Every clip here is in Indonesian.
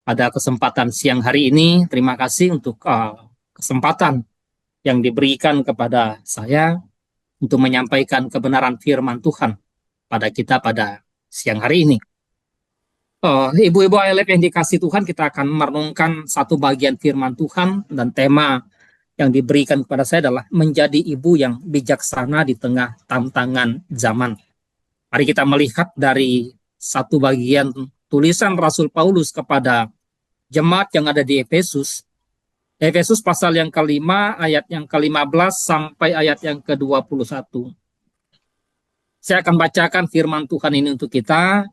Pada kesempatan siang hari ini, terima kasih untuk kesempatan yang diberikan kepada saya untuk menyampaikan kebenaran firman Tuhan pada kita pada siang hari ini. Ibu-ibu ALF yang dikasih Tuhan, kita akan merenungkan satu bagian firman Tuhan, dan tema yang diberikan kepada saya adalah menjadi ibu yang bijaksana di tengah tantangan zaman. Mari kita melihat dari satu bagian tulisan Rasul Paulus kepada jemaat yang ada di Efesus. Efesus pasal yang kelima, ayat yang ke-15 sampai ayat yang ke-21. Saya akan bacakan firman Tuhan ini untuk kita.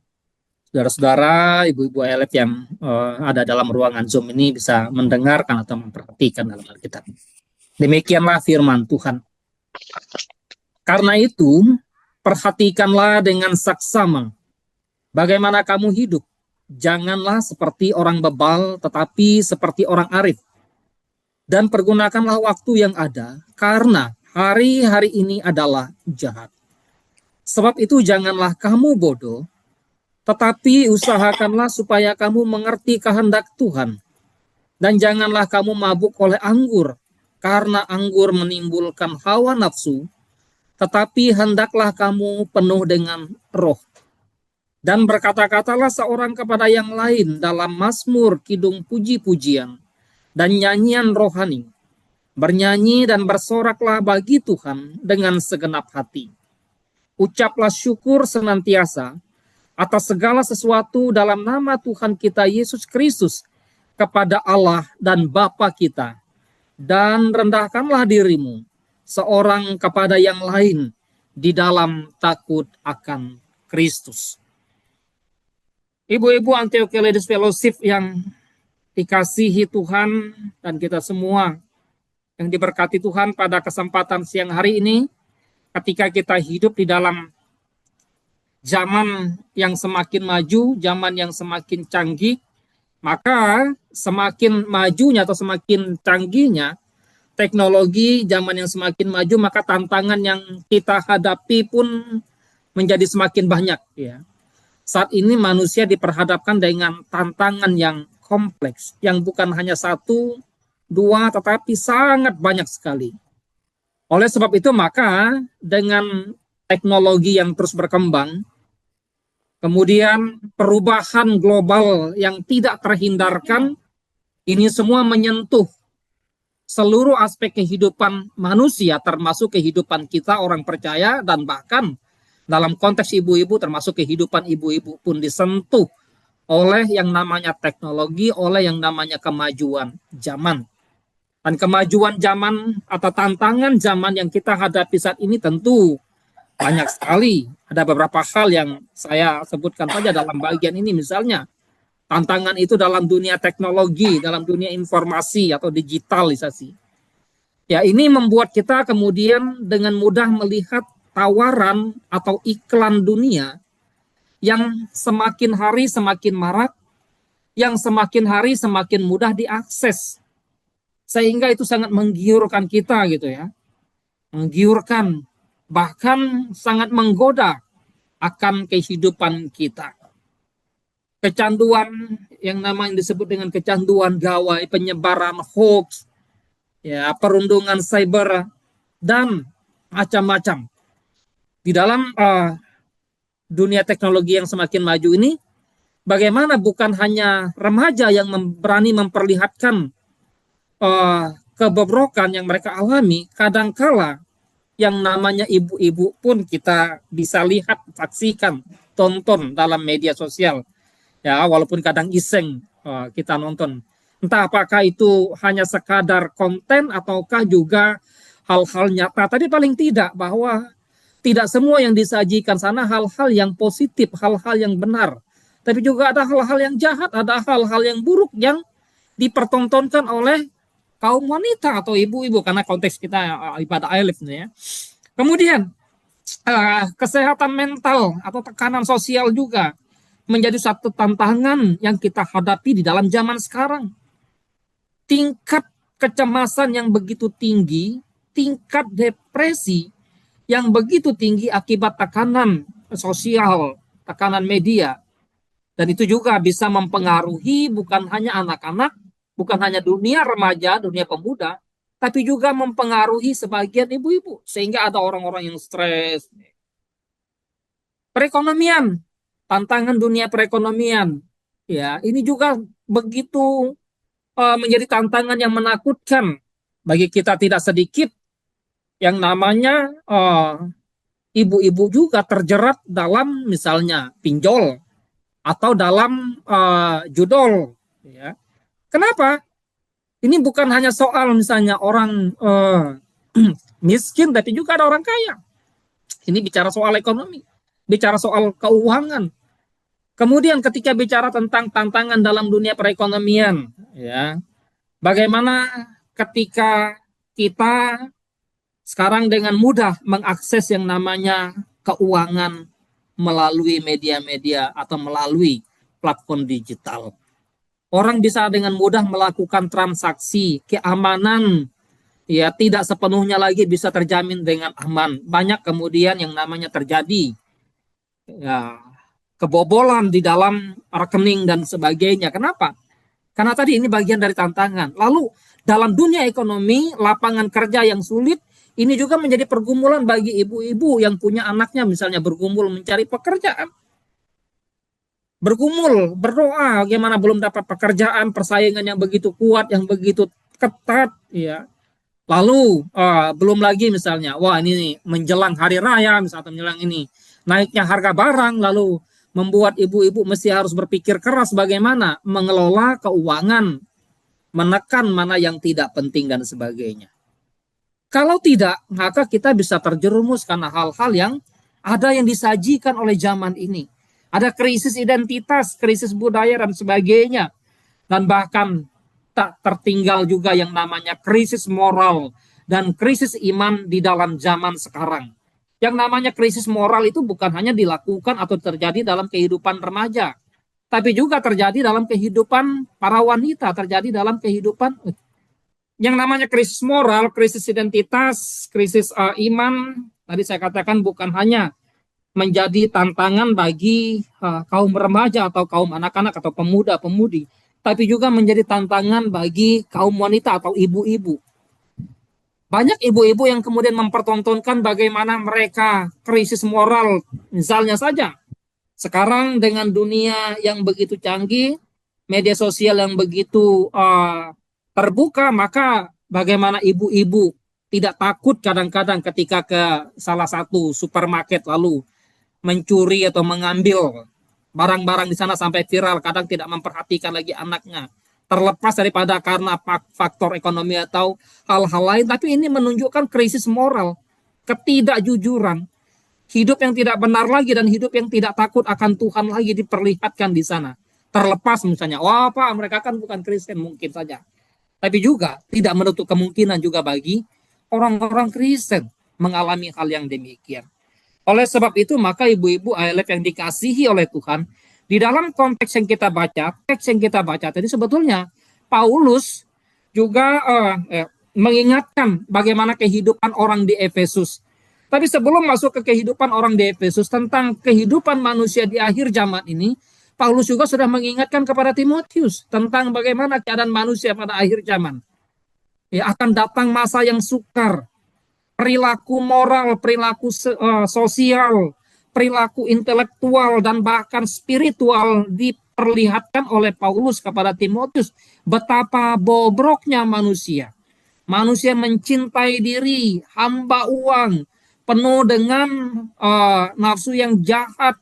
Saudara-saudara, ibu-ibu ALF yang ada dalam ruangan Zoom ini bisa mendengarkan atau memperhatikan dalam Alkitab. Demikianlah firman Tuhan. Karena itu, perhatikanlah dengan saksama bagaimana kamu hidup. Janganlah seperti orang bebal, tetapi seperti orang arif. Dan pergunakanlah waktu yang ada, karena hari-hari ini adalah jahat. Sebab itu janganlah kamu bodoh, tetapi usahakanlah supaya kamu mengerti kehendak Tuhan. Dan janganlah kamu mabuk oleh anggur, karena anggur menimbulkan hawa nafsu, tetapi hendaklah kamu penuh dengan roh. Dan berkata-katalah seorang kepada yang lain dalam mazmur, kidung puji-pujian, dan nyanyian rohani. Bernyanyi dan bersoraklah bagi Tuhan dengan segenap hati. Ucaplah syukur senantiasa atas segala sesuatu dalam nama Tuhan kita Yesus Kristus kepada Allah dan Bapa kita. Dan rendahkanlah dirimu seorang kepada yang lain di dalam takut akan Kristus. Ibu-ibu Antiochia Ladies Fellowship yang dikasihi Tuhan dan kita semua yang diberkati Tuhan, pada kesempatan siang hari ini, ketika kita hidup di dalam zaman yang semakin maju, zaman yang semakin canggih, maka semakin majunya atau semakin canggihnya teknologi, zaman yang semakin maju, maka tantangan yang kita hadapi pun menjadi semakin banyak. Ya. Saat ini manusia diperhadapkan dengan tantangan yang kompleks, yang bukan hanya satu, dua, tetapi sangat banyak sekali. Oleh sebab itu, maka dengan teknologi yang terus berkembang, kemudian perubahan global yang tidak terhindarkan, ini semua menyentuh seluruh aspek kehidupan manusia, termasuk kehidupan kita orang percaya, dan bahkan dalam konteks ibu-ibu, termasuk kehidupan ibu-ibu pun disentuh oleh yang namanya teknologi, oleh yang namanya kemajuan zaman. Dan kemajuan zaman atau tantangan zaman yang kita hadapi saat ini tentu banyak sekali. Ada beberapa hal yang saya sebutkan saja dalam bagian ini. Misalnya, tantangan itu dalam dunia teknologi, dalam dunia informasi atau digitalisasi. Ya, ini membuat kita kemudian dengan mudah melihat tawaran atau iklan dunia yang semakin hari semakin marak, yang semakin hari semakin mudah diakses. Sehingga itu sangat menggiurkan kita gitu ya. Menggiurkan, bahkan sangat menggoda akan kehidupan kita. Kecanduan yang namanya disebut dengan kecanduan gawai, penyebaran hoax, ya, perundungan cyber, dan macam-macam. Di dalam dunia teknologi yang semakin maju ini, bagaimana bukan hanya remaja yang berani memperlihatkan kebobrokan yang mereka alami, kadangkala yang namanya ibu-ibu pun kita bisa lihat, saksikan, tonton dalam media sosial. Ya, walaupun kadang iseng kita nonton. Entah apakah itu hanya sekadar konten ataukah juga hal-hal nyata. Tadi paling tidak bahwa tidak semua yang disajikan sana hal-hal yang positif, hal-hal yang benar. Tapi juga ada hal-hal yang jahat, ada hal-hal yang buruk yang dipertontonkan oleh kaum wanita atau ibu-ibu, karena konteks kita ibadah ALF ya. Kemudian kesehatan mental atau tekanan sosial juga menjadi satu tantangan yang kita hadapi di dalam zaman sekarang. Tingkat kecemasan yang begitu tinggi, tingkat depresi yang begitu tinggi akibat tekanan sosial, tekanan media. Dan itu juga bisa mempengaruhi bukan hanya anak-anak, bukan hanya dunia remaja, dunia pemuda, tapi juga mempengaruhi sebagian ibu-ibu. Sehingga ada orang-orang yang stres. Perekonomian, tantangan dunia perekonomian. Ya, ini juga begitu menjadi tantangan yang menakutkan bagi kita. Tidak sedikit yang namanya ibu-ibu juga terjerat dalam misalnya pinjol atau dalam judol. Ya. Kenapa? Ini bukan hanya soal misalnya orang miskin, tapi juga ada orang kaya. Ini bicara soal ekonomi, bicara soal keuangan. Kemudian ketika bicara tentang tantangan dalam dunia perekonomian, ya, bagaimana ketika kita sekarang dengan mudah mengakses yang namanya keuangan melalui media-media atau melalui platform digital. Orang bisa dengan mudah melakukan transaksi, keamanan ya tidak sepenuhnya lagi bisa terjamin dengan aman. Banyak kemudian yang namanya terjadi ya, kebobolan di dalam rekening dan sebagainya. Kenapa? Karena tadi ini bagian dari tantangan. Lalu dalam dunia ekonomi, lapangan kerja yang sulit, ini juga menjadi pergumulan bagi ibu-ibu yang punya anaknya misalnya bergumul mencari pekerjaan. Bergumul, berdoa, bagaimana belum dapat pekerjaan, persaingan yang begitu kuat, yang begitu ketat, ya. Lalu belum lagi misalnya, wah ini nih, menjelang hari raya, misalnya menjelang ini, naiknya harga barang, lalu membuat ibu-ibu mesti harus berpikir keras bagaimana mengelola keuangan, menekan mana yang tidak penting dan sebagainya. Kalau tidak, maka kita bisa terjerumus karena hal-hal yang ada yang disajikan oleh zaman ini. Ada krisis identitas, krisis budaya dan sebagainya. Dan bahkan tak tertinggal juga yang namanya krisis moral dan krisis iman di dalam zaman sekarang. Yang namanya krisis moral itu bukan hanya dilakukan atau terjadi dalam kehidupan remaja, tapi juga terjadi dalam kehidupan para wanita, terjadi dalam kehidupan yang namanya krisis moral, krisis identitas, krisis iman. Tadi saya katakan bukan hanya menjadi tantangan bagi kaum remaja atau kaum anak-anak atau pemuda-pemudi, tapi juga menjadi tantangan bagi kaum wanita atau ibu-ibu. Banyak ibu-ibu yang kemudian mempertontonkan bagaimana mereka krisis moral, misalnya saja. Sekarang dengan dunia yang begitu canggih, media sosial yang begitu terbuka, maka bagaimana ibu-ibu tidak takut kadang-kadang ketika ke salah satu supermarket lalu mencuri atau mengambil barang-barang di sana sampai viral, kadang tidak memperhatikan lagi anaknya. Terlepas daripada karena faktor ekonomi atau hal-hal lain, tapi ini menunjukkan krisis moral, ketidakjujuran, hidup yang tidak benar lagi dan hidup yang tidak takut akan Tuhan lagi diperlihatkan di sana. Terlepas misalnya, wah Pak, mereka kan bukan Kristen mungkin saja. Tapi juga tidak menutup kemungkinan juga bagi orang-orang Kristen mengalami hal yang demikian. Oleh sebab itu, maka ibu-ibu ALF yang dikasihi oleh Tuhan, di dalam konteks yang kita baca, teks yang kita baca tadi sebetulnya Paulus juga mengingatkan bagaimana kehidupan orang di Efesus. Tapi sebelum masuk ke kehidupan orang di Efesus, tentang kehidupan manusia di akhir zaman ini, Paulus juga sudah mengingatkan kepada Timotius tentang bagaimana keadaan manusia pada akhir zaman. Ya, akan datang masa yang sukar, perilaku moral, perilaku sosial, perilaku intelektual, dan bahkan spiritual diperlihatkan oleh Paulus kepada Timotius. Betapa bobroknya manusia. Manusia mencintai diri, hamba uang, penuh dengan nafsu yang jahat.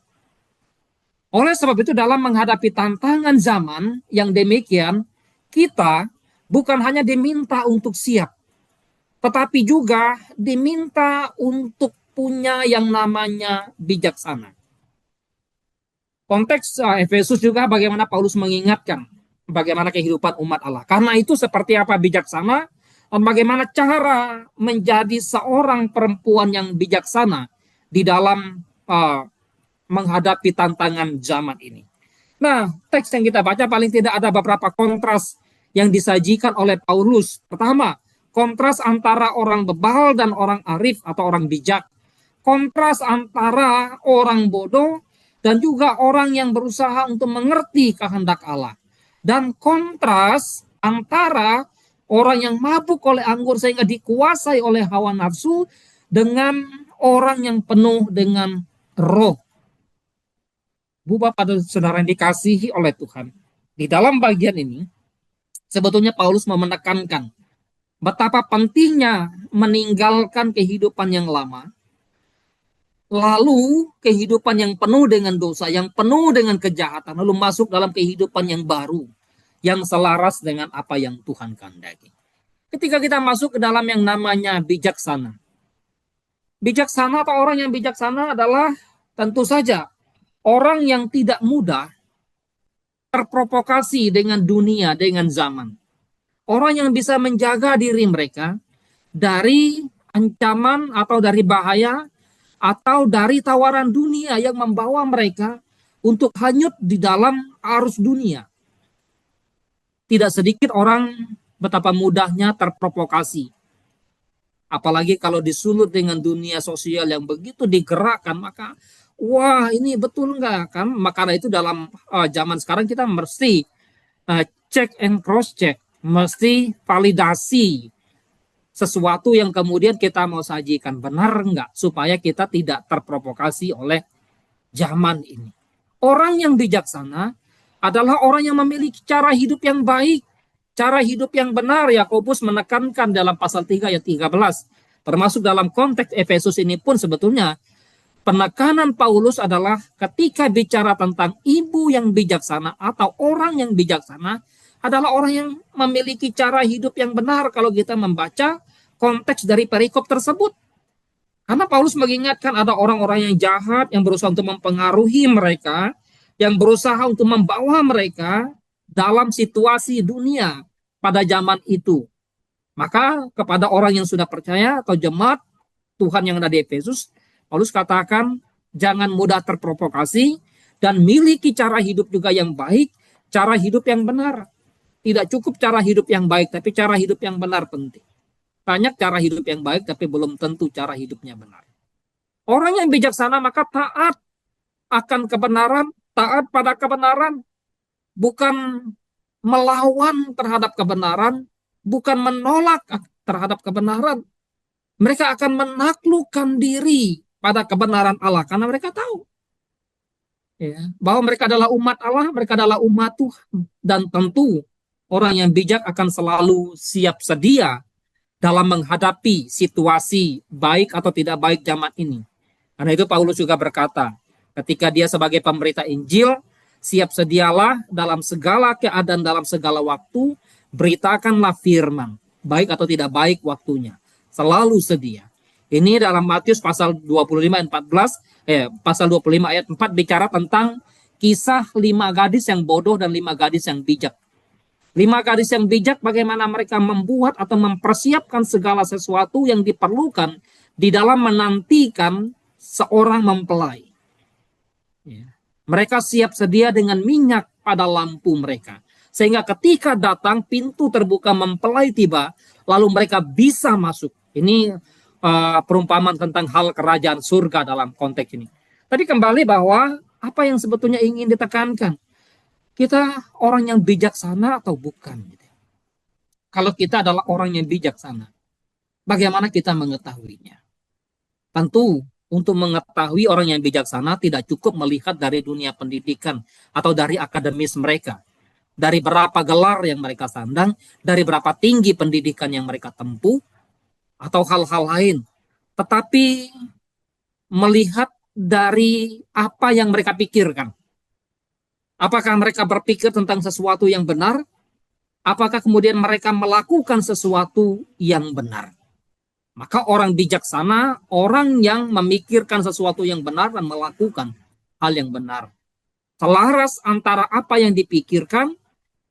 Oleh sebab itu dalam menghadapi tantangan zaman yang demikian, kita bukan hanya diminta untuk siap, tetapi juga diminta untuk punya yang namanya bijaksana. Konteks Efesus juga bagaimana Paulus mengingatkan bagaimana kehidupan umat Allah. Karena itu seperti apa bijaksana, dan bagaimana cara menjadi seorang perempuan yang bijaksana di dalam menghadapi tantangan zaman ini. Nah, teks yang kita baca paling tidak ada beberapa kontras yang disajikan oleh Paulus. Pertama, kontras antara orang bebal dan orang arif atau orang bijak. Kontras antara orang bodoh dan juga orang yang berusaha untuk mengerti kehendak Allah. Dan kontras antara orang yang mabuk oleh anggur sehingga dikuasai oleh hawa nafsu dengan orang yang penuh dengan roh. Bu Bapak dan Saudara yang dikasihi oleh Tuhan, di dalam bagian ini sebetulnya Paulus mau menekankan betapa pentingnya meninggalkan kehidupan yang lama, lalu kehidupan yang penuh dengan dosa, yang penuh dengan kejahatan, lalu masuk dalam kehidupan yang baru, yang selaras dengan apa yang Tuhan kehendaki. Ketika kita masuk ke dalam yang namanya bijaksana. Bijaksana atau orang yang bijaksana adalah tentu saja orang yang tidak mudah terprovokasi dengan dunia, dengan zaman. Orang yang bisa menjaga diri mereka dari ancaman atau dari bahaya atau dari tawaran dunia yang membawa mereka untuk hanyut di dalam arus dunia. Tidak sedikit orang betapa mudahnya terprovokasi. Apalagi kalau disulut dengan dunia sosial yang begitu digerakkan, maka wah ini betul nggak kan? Maka itu dalam zaman sekarang kita mesti check and cross check, mesti validasi sesuatu yang kemudian kita mau sajikan benar nggak, supaya kita tidak terprovokasi oleh zaman ini. Orang yang bijaksana adalah orang yang memiliki cara hidup yang baik, cara hidup yang benar. Yakobus menekankan dalam pasal 3 ayat 13. Termasuk dalam konteks Efesus ini pun sebetulnya penekanan Paulus adalah ketika bicara tentang ibu yang bijaksana atau orang yang bijaksana adalah orang yang memiliki cara hidup yang benar kalau kita membaca konteks dari perikop tersebut. Karena Paulus mengingatkan ada orang-orang yang jahat yang berusaha untuk mempengaruhi mereka, yang berusaha untuk membawa mereka dalam situasi dunia pada zaman itu. Maka kepada orang yang sudah percaya atau jemaat Tuhan yang ada di Efesus, Paulus katakan jangan mudah terprovokasi dan miliki cara hidup juga yang baik, cara hidup yang benar. Tidak cukup cara hidup yang baik, tapi cara hidup yang benar penting. Banyak cara hidup yang baik, tapi belum tentu cara hidupnya benar. Orang yang bijaksana maka taat akan kebenaran, taat pada kebenaran, bukan melawan terhadap kebenaran, bukan menolak terhadap kebenaran. Mereka akan menaklukkan diri pada kebenaran Allah, karena mereka tahu bahwa mereka adalah umat Allah, mereka adalah umat Tuhan. Dan tentu orang yang bijak akan selalu siap sedia dalam menghadapi situasi baik atau tidak baik zaman ini. Karena itu Paulus juga berkata, ketika dia sebagai pemberita Injil, siap sedialah dalam segala keadaan, dalam segala waktu, beritakanlah firman, baik atau tidak baik waktunya. Selalu sedia. Ini dalam Matius pasal 25 ayat 14, pasal 25 ayat 4 bicara tentang kisah 5 gadis yang bodoh dan 5 gadis yang bijak. 5 gadis yang bijak bagaimana mereka membuat atau mempersiapkan segala sesuatu yang diperlukan di dalam menantikan seorang mempelai. Mereka siap sedia dengan minyak pada lampu mereka. Sehingga ketika datang pintu terbuka mempelai tiba, lalu mereka bisa masuk. Ini perumpamaan tentang hal kerajaan surga dalam konteks ini. Tadi kembali bahwa apa yang sebetulnya ingin ditekankan? Kita orang yang bijaksana atau bukan? Kalau kita adalah orang yang bijaksana, bagaimana kita mengetahuinya? Tentu untuk mengetahui orang yang bijaksana tidak cukup melihat dari dunia pendidikan atau dari akademis mereka, dari berapa gelar yang mereka sandang, dari berapa tinggi pendidikan yang mereka tempuh, atau hal-hal lain. Tetapi melihat dari apa yang mereka pikirkan. Apakah mereka berpikir tentang sesuatu yang benar? Apakah kemudian mereka melakukan sesuatu yang benar? Maka orang bijaksana, orang yang memikirkan sesuatu yang benar dan melakukan hal yang benar. Selaras antara apa yang dipikirkan,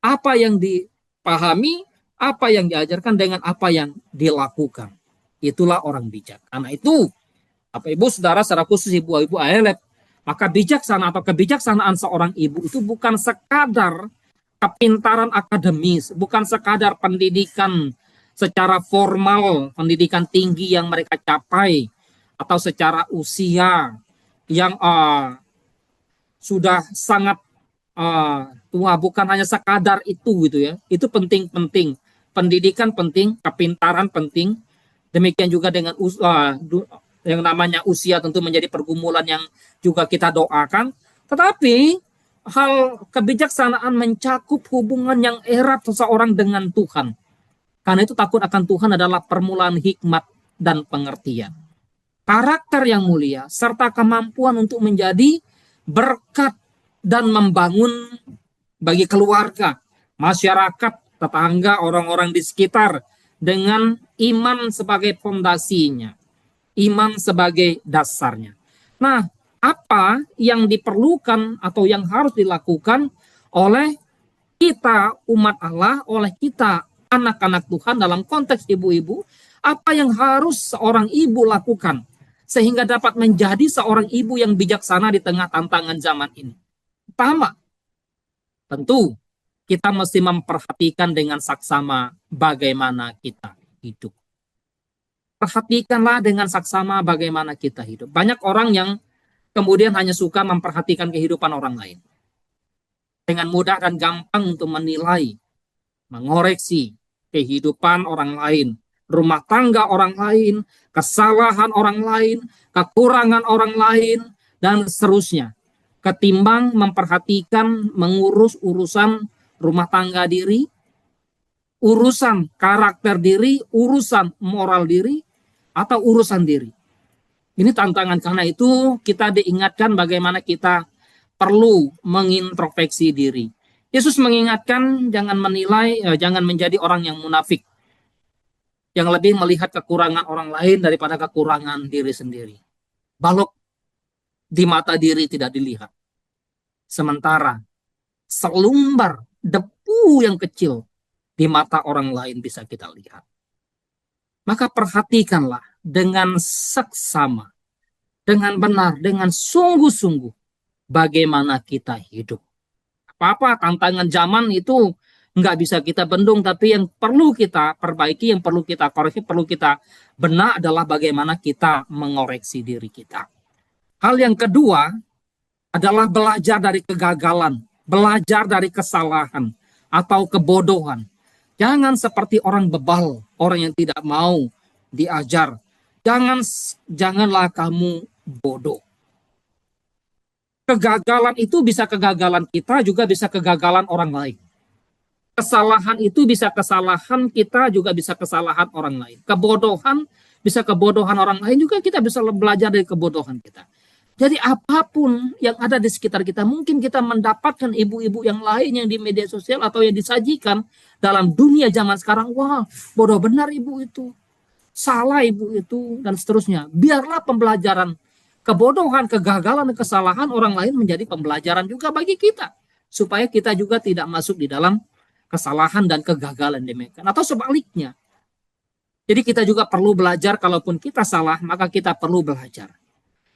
apa yang dipahami, apa yang diajarkan dengan apa yang dilakukan. Itulah orang bijak. Karena itu, Bapak Ibu Saudara, secara khusus Ibu-ibu ALF, maka bijaksana atau kebijaksanaan seorang ibu itu bukan sekadar kepintaran akademis, bukan sekadar pendidikan secara formal, pendidikan tinggi yang mereka capai, atau secara usia yang sudah sangat tua, bukan hanya sekadar itu gitu ya. Itu penting-penting. Pendidikan penting, kepintaran penting. Demikian juga dengan yang namanya usia tentu menjadi pergumulan yang juga kita doakan. Tetapi hal kebijaksanaan mencakup hubungan yang erat seseorang dengan Tuhan. Karena itu takut akan Tuhan adalah permulaan hikmat dan pengertian. Karakter yang mulia serta kemampuan untuk menjadi berkat dan membangun bagi keluarga, masyarakat, tetangga, orang-orang di sekitar dengan iman sebagai fondasinya, iman sebagai dasarnya. Nah, apa yang diperlukan atau yang harus dilakukan oleh kita umat Allah, oleh kita anak-anak Tuhan dalam konteks ibu-ibu, apa yang harus seorang ibu lakukan sehingga dapat menjadi seorang ibu yang bijaksana di tengah tantangan zaman ini? Pertama, tentu kita mesti memperhatikan dengan saksama bagaimana kita hidup. Perhatikanlah dengan saksama bagaimana kita hidup. Banyak orang yang kemudian hanya suka memperhatikan kehidupan orang lain. Dengan mudah dan gampang untuk menilai, mengoreksi kehidupan orang lain, rumah tangga orang lain, kesalahan orang lain, kekurangan orang lain, dan seterusnya. Ketimbang memperhatikan, mengurus urusan rumah tangga diri, urusan karakter diri, urusan moral diri, atau urusan diri. Ini tantangan, karena itu kita diingatkan bagaimana kita perlu mengintrospeksi diri. Yesus mengingatkan jangan menilai, jangan menjadi orang yang munafik, yang lebih melihat kekurangan orang lain daripada kekurangan diri sendiri. Balok di mata diri tidak dilihat. Sementara selumbar debu yang kecil di mata orang lain bisa kita lihat. Maka perhatikanlah dengan seksama, dengan benar, dengan sungguh-sungguh bagaimana kita hidup. Apa-apa tantangan zaman itu nggak bisa kita bendung, tapi yang perlu kita perbaiki, yang perlu kita koreksi, perlu kita benak adalah bagaimana kita mengoreksi diri kita. Hal yang kedua adalah belajar dari kegagalan, belajar dari kesalahan atau kebodohan. Jangan seperti orang bebal, orang yang tidak mau diajar. Janganlah kamu bodoh. Kegagalan itu bisa kegagalan kita, juga bisa kegagalan orang lain. Kesalahan itu bisa kesalahan kita, juga bisa kesalahan orang lain. Kebodohan bisa kebodohan orang lain, juga kita bisa belajar dari kebodohan kita. Jadi apapun yang ada di sekitar kita, mungkin kita mendapatkan ibu-ibu yang lain yang di media sosial atau yang disajikan dalam dunia zaman sekarang. Wah, bodoh benar ibu itu, salah ibu itu, dan seterusnya. Biarlah pembelajaran kebodohan, kegagalan, dan kesalahan orang lain menjadi pembelajaran juga bagi kita, supaya kita juga tidak masuk di dalam kesalahan dan kegagalan demikian. Atau sebaliknya. Jadi kita juga perlu belajar, kalaupun kita salah, maka kita perlu belajar.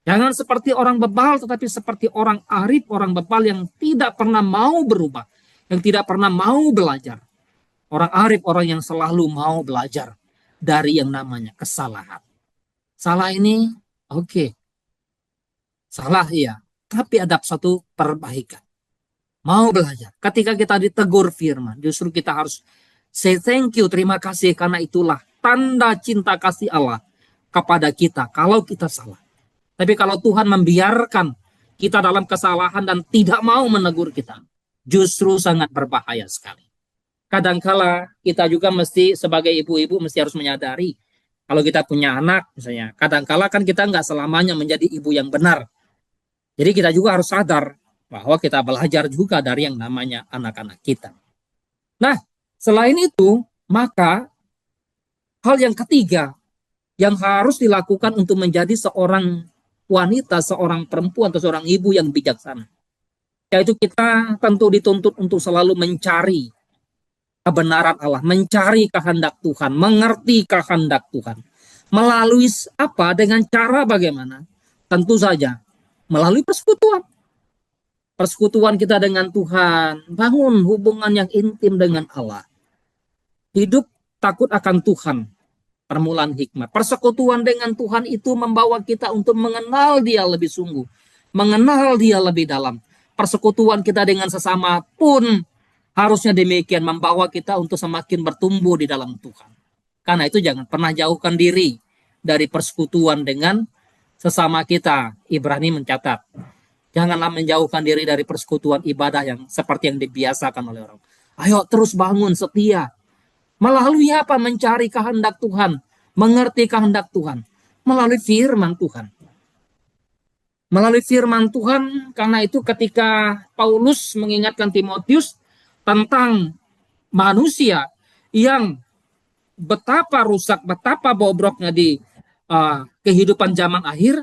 Jangan seperti orang bebal, tetapi seperti orang arif, orang bebal yang tidak pernah mau berubah, yang tidak pernah mau belajar. Orang arif, orang yang selalu mau belajar dari yang namanya kesalahan. Salah ini, oke. Salah iya, tapi ada satu perbaikan. Mau belajar. Ketika kita ditegur firman, justru kita harus say thank you, terima kasih, karena itulah tanda cinta kasih Allah kepada kita kalau kita salah. Tapi kalau Tuhan membiarkan kita dalam kesalahan dan tidak mau menegur kita, justru sangat berbahaya sekali. Kadangkala kita juga mesti sebagai ibu-ibu mesti harus menyadari, kalau kita punya anak misalnya, kadangkala kan kita nggak selamanya menjadi ibu yang benar. Jadi kita juga harus sadar bahwa kita belajar juga dari yang namanya anak-anak kita. Nah, selain itu, maka hal yang ketiga yang harus dilakukan untuk menjadi seorang wanita, seorang perempuan, atau seorang ibu yang bijaksana, yaitu kita tentu dituntut untuk selalu mencari kebenaran Allah, mencari kehendak Tuhan, mengerti kehendak Tuhan. Melalui apa? Dengan cara bagaimana? Tentu saja melalui persekutuan. Persekutuan kita dengan Tuhan, bangun hubungan yang intim dengan Allah. Hidup takut akan Tuhan, permulaan hikmat. Persekutuan dengan Tuhan itu membawa kita untuk mengenal Dia lebih sungguh, mengenal Dia lebih dalam, persekutuan kita dengan sesama pun harusnya demikian, membawa kita untuk semakin bertumbuh di dalam Tuhan. Karena itu jangan pernah jauhkan diri dari persekutuan dengan sesama kita. Ibrani mencatat, janganlah menjauhkan diri dari persekutuan ibadah yang seperti yang dibiasakan oleh orang. Ayo terus bangun setia. Melalui apa? Mencari kehendak Tuhan, mengerti kehendak Tuhan, melalui firman Tuhan. Melalui firman Tuhan, karena itu ketika Paulus mengingatkan Timotius tentang manusia yang betapa rusak, betapa bobroknya di kehidupan zaman akhir,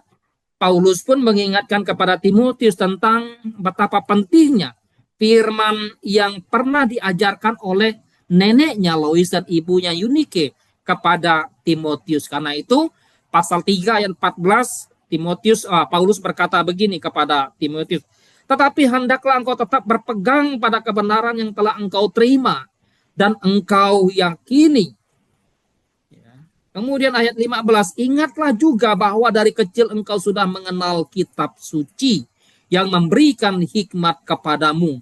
Paulus pun mengingatkan kepada Timotius tentang betapa pentingnya firman yang pernah diajarkan oleh neneknya Lois dan ibunya Eunike kepada Timotius. Karena itu pasal 3 ayat 14 Paulus berkata begini kepada Timotius, tetapi hendaklah engkau tetap berpegang pada kebenaran yang telah engkau terima dan engkau yakini. Kemudian ayat 15, ingatlah juga bahwa dari kecil engkau sudah mengenal kitab suci yang memberikan hikmat kepadamu.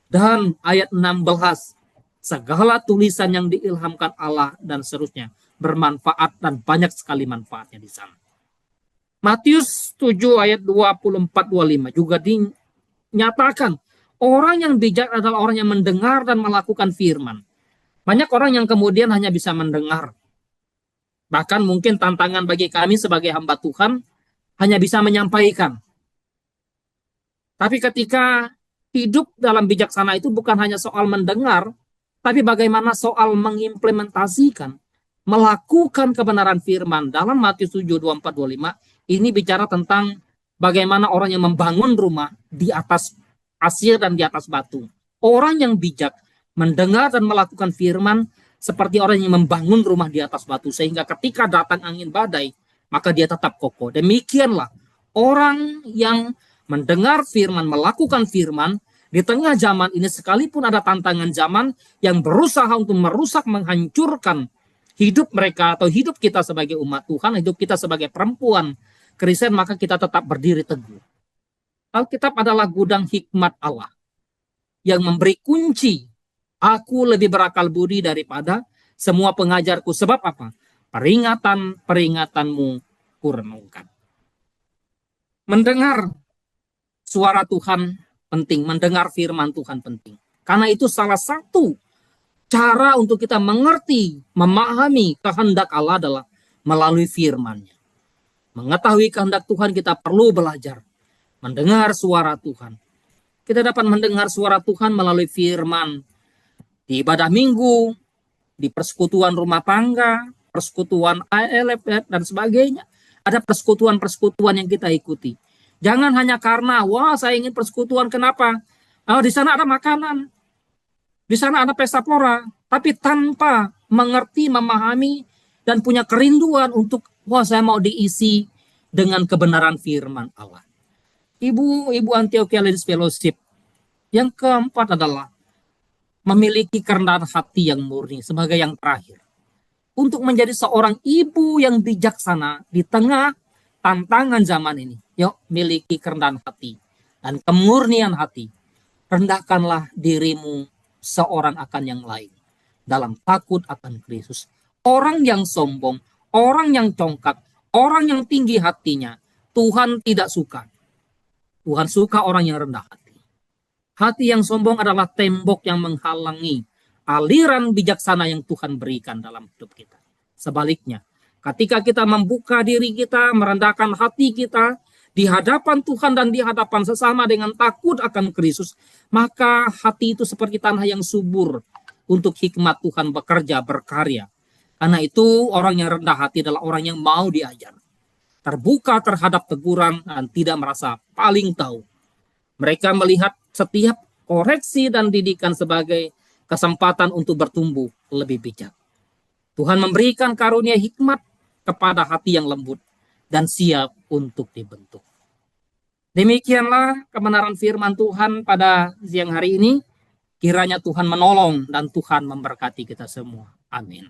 Dan ayat 16, segala tulisan yang diilhamkan Allah dan seterusnya bermanfaat dan banyak sekali manfaatnya di sana. Matius 7 ayat 24-25 juga dinyatakan orang yang bijak adalah orang yang mendengar dan melakukan firman. Banyak orang yang kemudian hanya bisa mendengar. Bahkan mungkin tantangan bagi kami sebagai hamba Tuhan hanya bisa menyampaikan. Tapi ketika hidup dalam bijaksana itu bukan hanya soal mendengar, tapi bagaimana soal mengimplementasikan, melakukan kebenaran firman. Dalam Matius 7, 24-25, ini bicara tentang bagaimana orang yang membangun rumah di atas pasir dan di atas batu. Orang yang bijak mendengar dan melakukan firman seperti orang yang membangun rumah di atas batu, sehingga ketika datang angin badai, maka dia tetap kokoh. Demikianlah orang yang mendengar firman, melakukan firman, di tengah zaman ini sekalipun ada tantangan zaman yang berusaha untuk merusak, menghancurkan hidup mereka atau hidup kita sebagai umat Tuhan, hidup kita sebagai perempuan Kristen, maka kita tetap berdiri teguh. Alkitab adalah gudang hikmat Allah yang memberi kunci. Aku lebih berakal budi daripada semua pengajarku. Sebab apa? Peringatan-peringatanmu kurenungkan. Mendengar suara Tuhan penting, mendengar firman Tuhan penting. Karena itu salah satu cara untuk kita mengerti, memahami kehendak Allah adalah melalui firman-Nya. Mengetahui kehendak Tuhan, kita perlu belajar mendengar suara Tuhan. Kita dapat mendengar suara Tuhan melalui firman di ibadah minggu, di persekutuan rumah tangga, persekutuan ALF dan sebagainya. Ada persekutuan-persekutuan yang kita ikuti. Jangan hanya karena, wah saya ingin persekutuan, kenapa? Oh, di sana ada makanan, di sana ada pesta pora, tapi tanpa mengerti, memahami, dan punya kerinduan untuk, wah saya mau diisi dengan kebenaran firman Allah. Ibu Antiochia Ladies Fellowship, yang keempat adalah memiliki kerendahan hati yang murni sebagai yang terakhir. Untuk menjadi seorang ibu yang bijaksana di tengah tantangan zaman ini, yuk miliki kerendahan hati dan kemurnian hati. Rendahkanlah dirimu seorang akan yang lain dalam takut akan Kristus. Orang yang sombong, orang yang congkak, orang yang tinggi hatinya, Tuhan tidak suka. Tuhan suka orang yang rendah hati. Hati yang sombong adalah tembok yang menghalangi aliran bijaksana yang Tuhan berikan dalam hidup kita. Sebaliknya, ketika kita membuka diri kita, merendahkan hati kita di hadapan Tuhan dan di hadapan sesama dengan takut akan Kristus, maka hati itu seperti tanah yang subur untuk hikmat Tuhan bekerja, berkarya. Karena itu orang yang rendah hati adalah orang yang mau diajar, terbuka terhadap teguran dan tidak merasa paling tahu. Mereka melihat setiap koreksi dan didikan sebagai kesempatan untuk bertumbuh lebih bijak. Tuhan memberikan karunia hikmat kepada hati yang lembut dan siap untuk dibentuk. Demikianlah kebenaran firman Tuhan pada siang hari ini. Kiranya Tuhan menolong dan Tuhan memberkati kita semua. Amin.